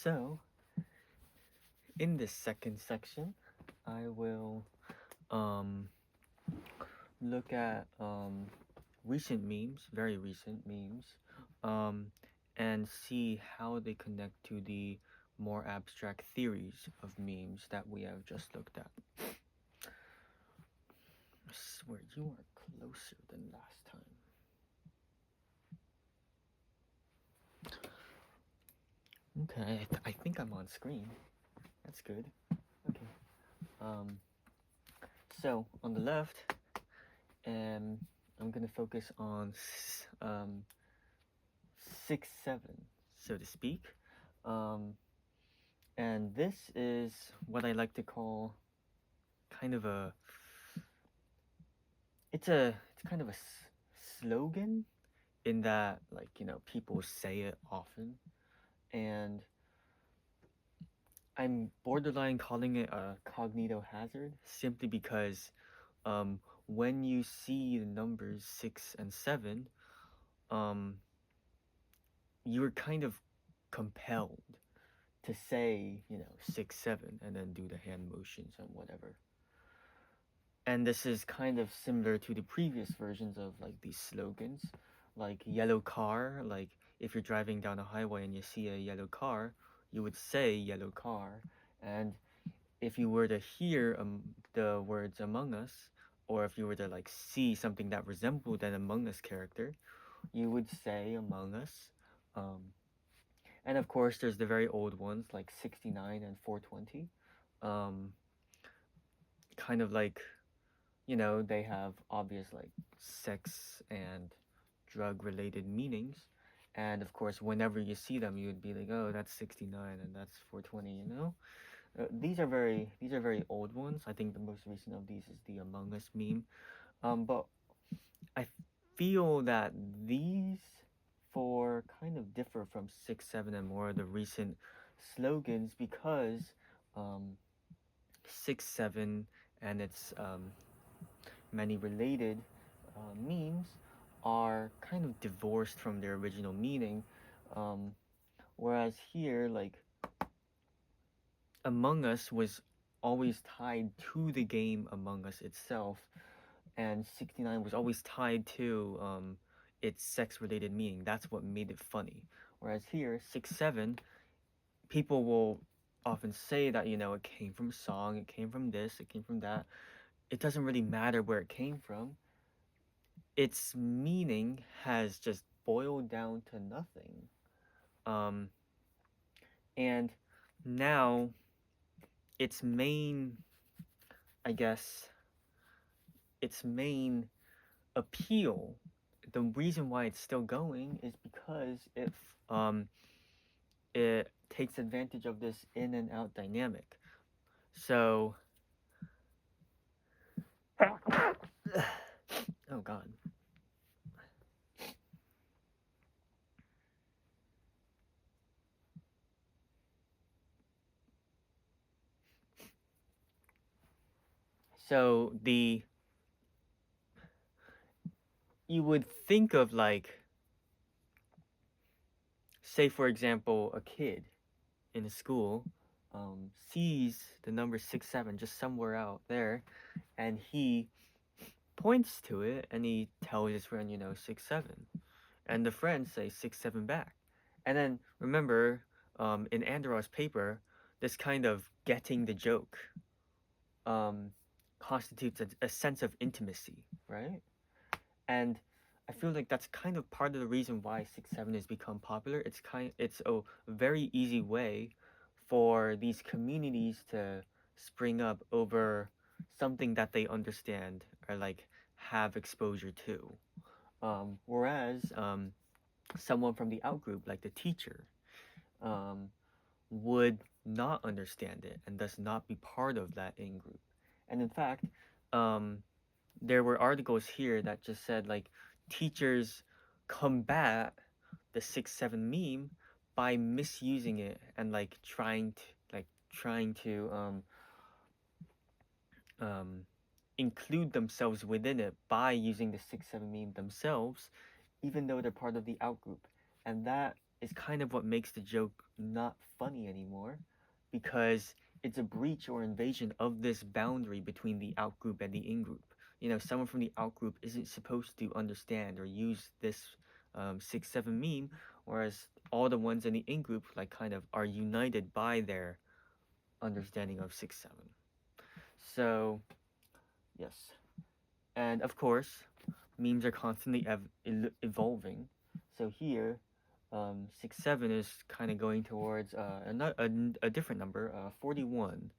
So, in this second section, I will look at recent memes, very recent memes, um, and see how they connect to the more abstract theories of memes that we have just looked at. I swear you are closer than last time. Okay, I think I'm on screen. That's good. Okay. Um, so on the left, I'm gonna focus on 6-7, so to speak. Um, and this is what I like to call kind of a it's kind of a slogan in that, like, people say it often, and I'm borderline calling it a cognito hazard simply because when you see the numbers 6 and 7, um, you're kind of compelled to say, 6-7, and then do the hand motions and whatever. And this is kind of similar to the previous versions of like these slogans, like yellow car. Like if you're driving down a highway and you see a yellow car, you would say yellow car. And if you were to hear the words Among Us, or if you were to like see something that resembled an Among Us character, you would say Among Us. Um, and of course, there's the very old ones like 69 and 420. Um, kind of like, they have obvious like sex and drug related meanings. And of course, whenever you see them, you would be like, oh, that's 69 and that's 420. These are very old ones. I think the most recent of these is the Among Us meme. But I feel that these four kind of differ from 6-7 and more of the recent slogans because um, 6-7 and its many related memes are kind of divorced from their original meaning. Um, whereas here, like, Among Us was always tied to the game Among Us itself, and 69 was always tied to its sex related meaning. That's what made it funny. Whereas here, 6-7, people will often say that, it came from a song, it came from this, it came from that. It doesn't really matter where it came from. Its meaning has just boiled down to nothing. Um, and now, its main, I guess, its main appeal, the reason why it's still going is because it takes advantage of this in and out dynamic. So, oh god. So you would think of, like, say for example, a kid in a school sees the number 6-7 just somewhere out there, and he points to it and he tells his friend, 6-7, and the friends say 6-7 back. And then remember, in Andor's paper, this kind of getting the joke um, constitutes a sense of intimacy, right? And I feel like that's kind of part of the reason why 6-7 has become popular. It's a very easy way for these communities to spring up over something that they understand or like have exposure to. Whereas someone from the out group, like the teacher, um, would not understand it and thus not be part of that in group. And in fact, um, there were articles here that just said like teachers combat the 6-7 meme by misusing it and like trying to um, include themselves within it by using the 6-7 meme themselves, even though they're part of the out group. And that is kind of what makes the joke not funny anymore, because it's a breach or invasion of this boundary between the out group and the in group. Someone from the out group isn't supposed to understand or use this 6-7 meme, whereas all the ones in the in group like kind of are united by their understanding of 6-7. So yes, and of course, memes are constantly evolving. So here, 6-7 is kind of going towards a different number, 41,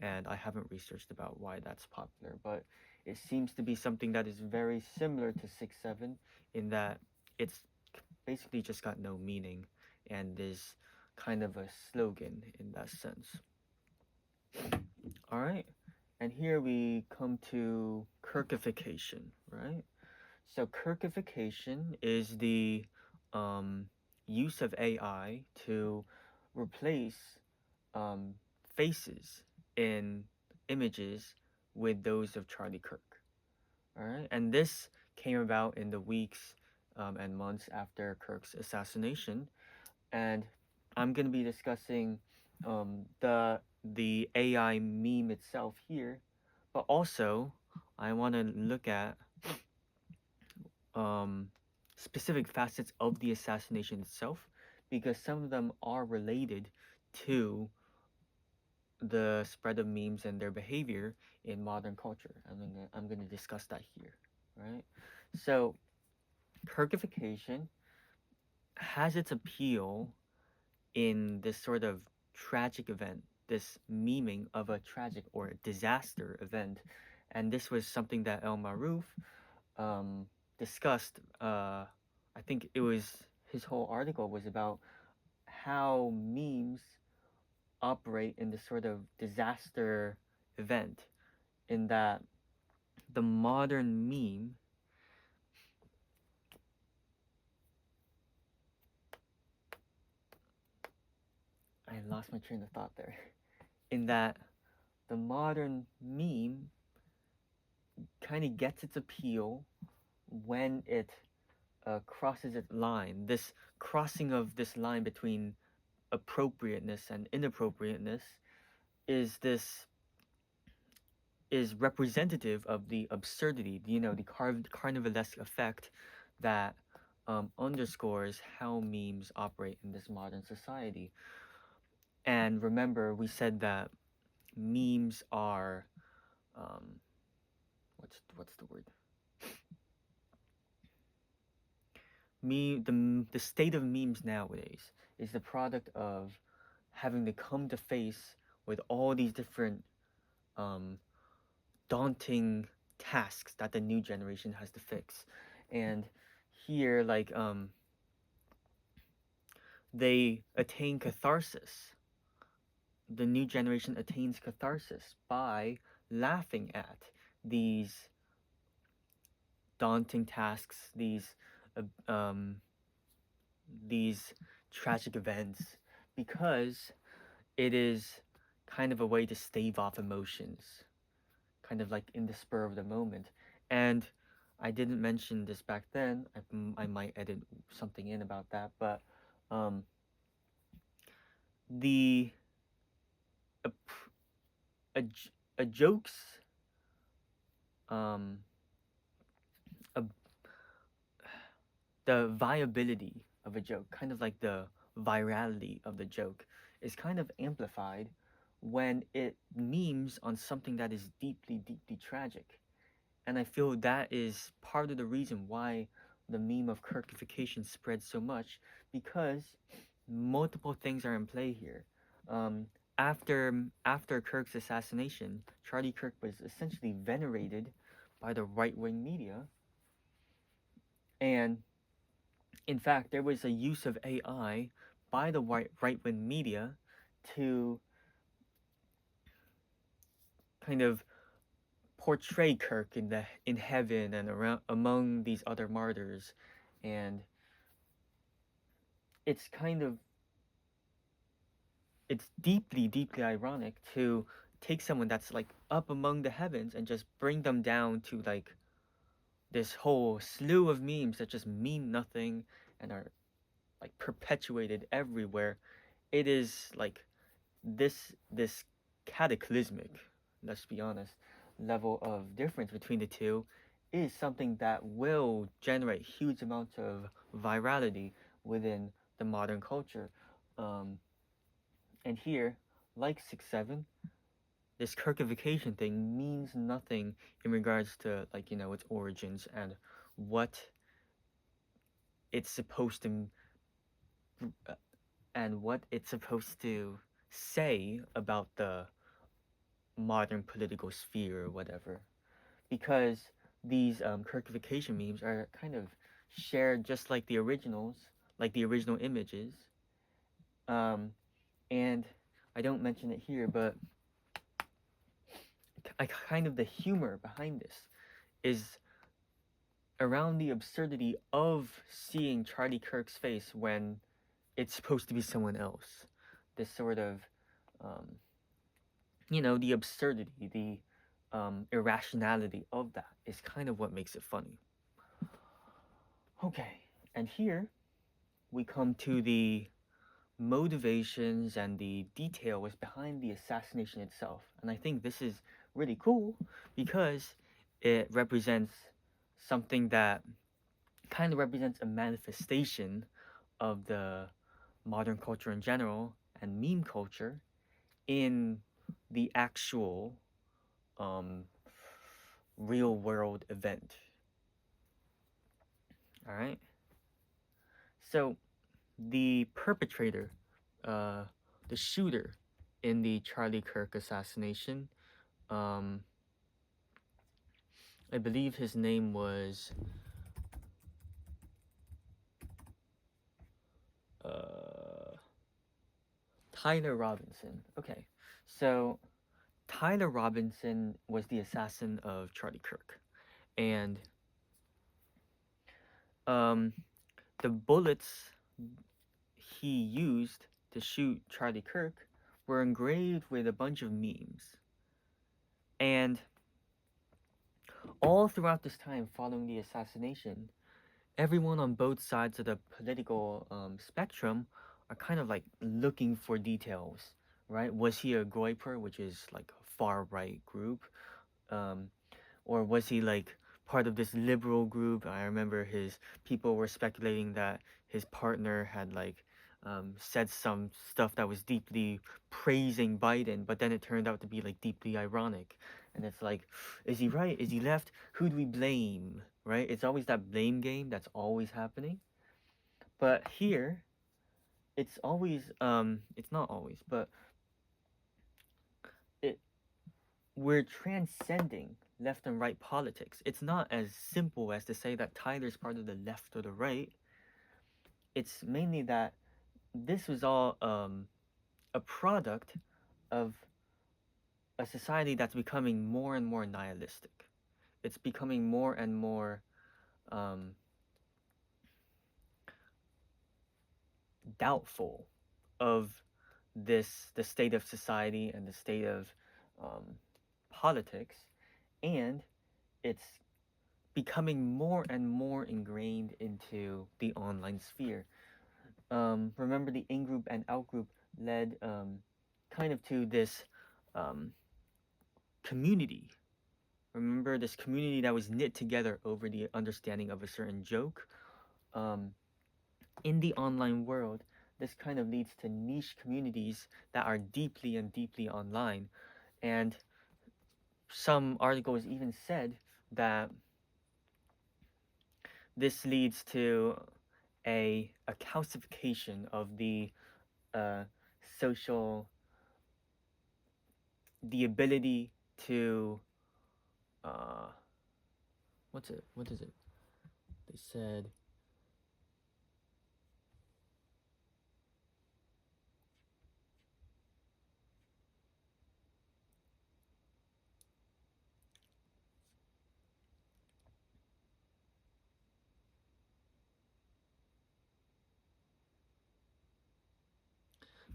and I haven't researched about why that's popular, but it seems to be something that is very similar to 6-7 in that it's basically just got no meaning and is kind of a slogan in that sense. All right, and here we come to Kirkification, right? So Kirkification is the use of AI to replace um, faces in images with those of Charlie Kirk. All right, and this came about in the weeks and months after Kirk's assassination, and I'm gonna be discussing the AI meme itself here, but also I want to look at um, specific facets of the assassination itself, because some of them are related to the spread of memes and their behavior in modern culture. I'm gonna discuss that here, right? So, Kirkification has its appeal in this sort of tragic event, this memeing of a tragic or disaster event, and this was something that El Maruf um, discussed. I think it was his whole article was about how memes operate in this sort of disaster event, in that the modern meme I lost my train of thought there. In that the modern meme kind of gets its appeal when it crosses its line. This crossing of this line between appropriateness and inappropriateness is this is representative of the absurdity, the carnivalesque effect that underscores how memes operate in this modern society. And remember, we said that memes are um, what's the word? The state of memes nowadays is the product of having to come to face with all these different um, daunting tasks that the new generation has to fix. And here, like, they attain catharsis. The new generation attains catharsis by laughing at these daunting tasks, uh, um, these tragic events, because it is kind of a way to stave off emotions, kind of like in the spur of the moment. And I didn't mention this back then. I might edit something in about that, but um, the a, a, a joke's um, a, the viability of a joke, kind of like the virality of the joke, is kind of amplified when it memes on something that is deeply, deeply tragic. And I feel that is part of the reason why the meme of Kirkification spreads so much, because multiple things are in play here. Um, after Kirk's assassination, Charlie Kirk was essentially venerated by the right wing media, and in fact, there was a use of AI by the right wing media to kind of portray Kirk in heaven and around among these other martyrs, and it's kind of it's deeply deeply ironic to take someone that's like up among the heavens and just bring them down to like this whole slew of memes that just mean nothing and are like perpetuated everywhere. It is like this cataclysmic, let's be honest, level of difference between the two is something that will generate huge amounts of virality within the modern culture. Um, and here, like 6-7, this Kirkification thing means nothing in regards to like its origins and what it's supposed to uh, what it's supposed to say about the modern political sphere or whatever, because these Kirkification memes are kind of shared just like the originals, like the original images. Um, and I don't mention it here, but I kind of the humor behind this is around the absurdity of seeing Charlie Kirk's face when it's supposed to be someone else. This sort of, um, the absurdity, the irrationality of that is kind of what makes it funny. Okay, and here we come to the motivations and the details behind the assassination itself. And I think this is really cool because it represents something that kind of represents a manifestation of the modern culture in general and meme culture in the actual um, real world event. All right. So the perpetrator, uh, the shooter in the Charlie Kirk assassination, um, I believe his name was uh, Tyler Robinson. Okay, so Tyler Robinson was the assassin of Charlie Kirk, and um, the bullets he used to shoot Charlie Kirk were engraved with a bunch of memes. And all throughout this time following the assassination, everyone on both sides of the political spectrum are kind of like looking for details, right? Was he a Groiper, which is like a far right group? Um, or was he like part of this liberal group? I remember his people were speculating that his partner had like said some stuff that was deeply praising Biden, but then it turned out to be like deeply ironic. And it's like, is he right? Is he left? Who do we blame? Right? It's always that blame game that's always happening. But here, it's always it's not always, but it we're transcending left and right politics. It's not as simple as to say that Tyler's part of the left or the right. It's mainly that this was all a product of a society that's becoming more and more nihilistic. It's becoming more and more um, doubtful of the state of society and the state of um, politics, and it's becoming more and more ingrained into the online sphere. Remember, the in group and out group led kind of to this um, community. Remember this community that was knit together over the understanding of a certain joke. Um, in the online world, this kind of leads to niche communities that are deeply and deeply online. And some articles even said that this leads to a calcification of the uh, social, the ability to uh, what is it they said,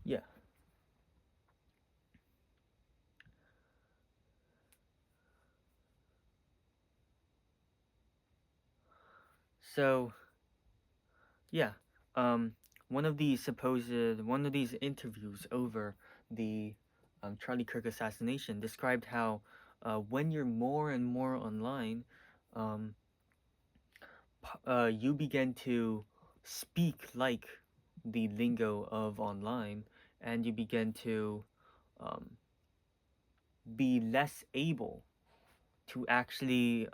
yeah. So yeah, um one of these interviews over the Charlie Kirk assassination described how when you're more and more online, um, you begin to speak like the lingo of online, and you begin to um, be less able to actually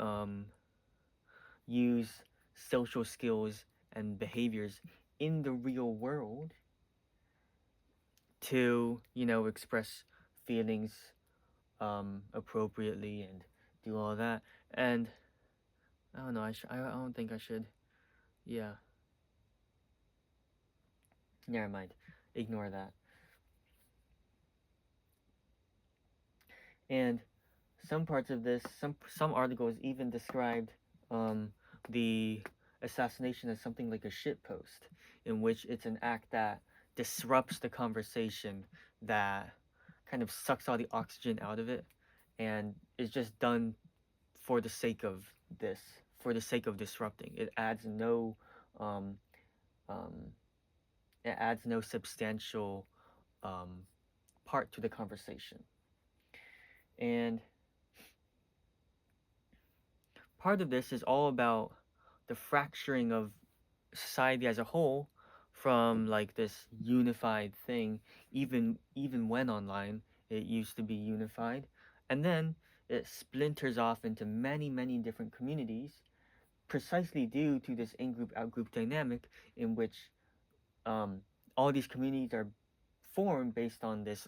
use social skills and behaviors in the real world to, express feelings appropriately and do all that. And I don't know. I don't think I should. Yeah. Never mind. Ignore that. And some parts of this, some articles even described um, the assassination as something like a shit post, in which it's an act that disrupts the conversation, that kind of sucks all the oxygen out of it, and is just done for the sake of this, for the sake of disrupting. Um, um, it adds no substantial um, part to the conversation, and part of this is all about the fracturing of society as a whole from like this unified thing. Even when online it used to be unified, and then it splinters off into many different communities, precisely due to this in-group out-group dynamic, in which um, all these communities are formed based on this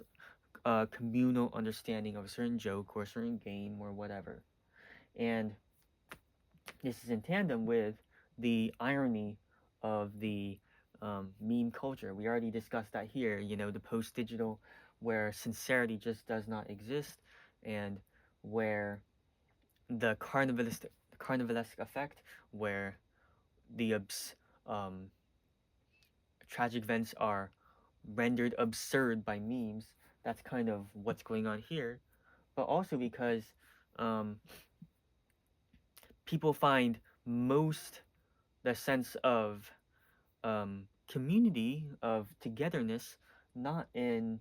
communal understanding of a certain joke or a certain game or whatever. And this is in tandem with the irony of the meme culture. We already discussed that here, the post digital, where sincerity just does not exist, and where the carnivalesque effect, where the tragic events are rendered absurd by memes. That's kind of what's going on here, but also because um, people find most the sense of community, of togetherness, not in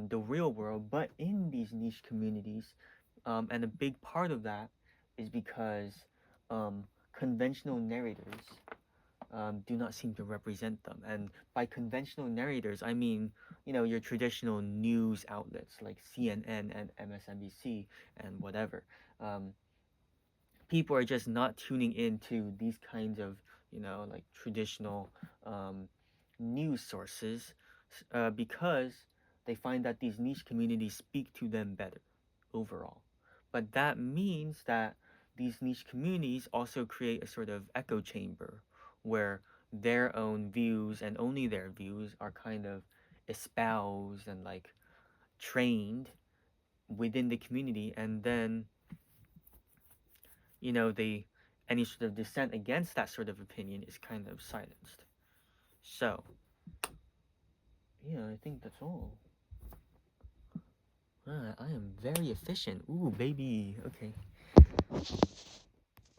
the real world, but in these niche communities. And a big part of that is because um, conventional narrators do not seem to represent them. And by conventional narrators, I mean, your traditional news outlets like CNN and MSNBC and whatever. Um, People are just not tuning into these kinds of, like traditional um, news sources because they find that these niche communities speak to them better overall. But that means that these niche communities also create a sort of echo chamber where their own views and only their views are kind of espoused and like trained within the community, and then they any sort of dissent against that sort of opinion is kind of silenced. So, yeah, I think that's all. I am very efficient. Ooh, baby. Okay.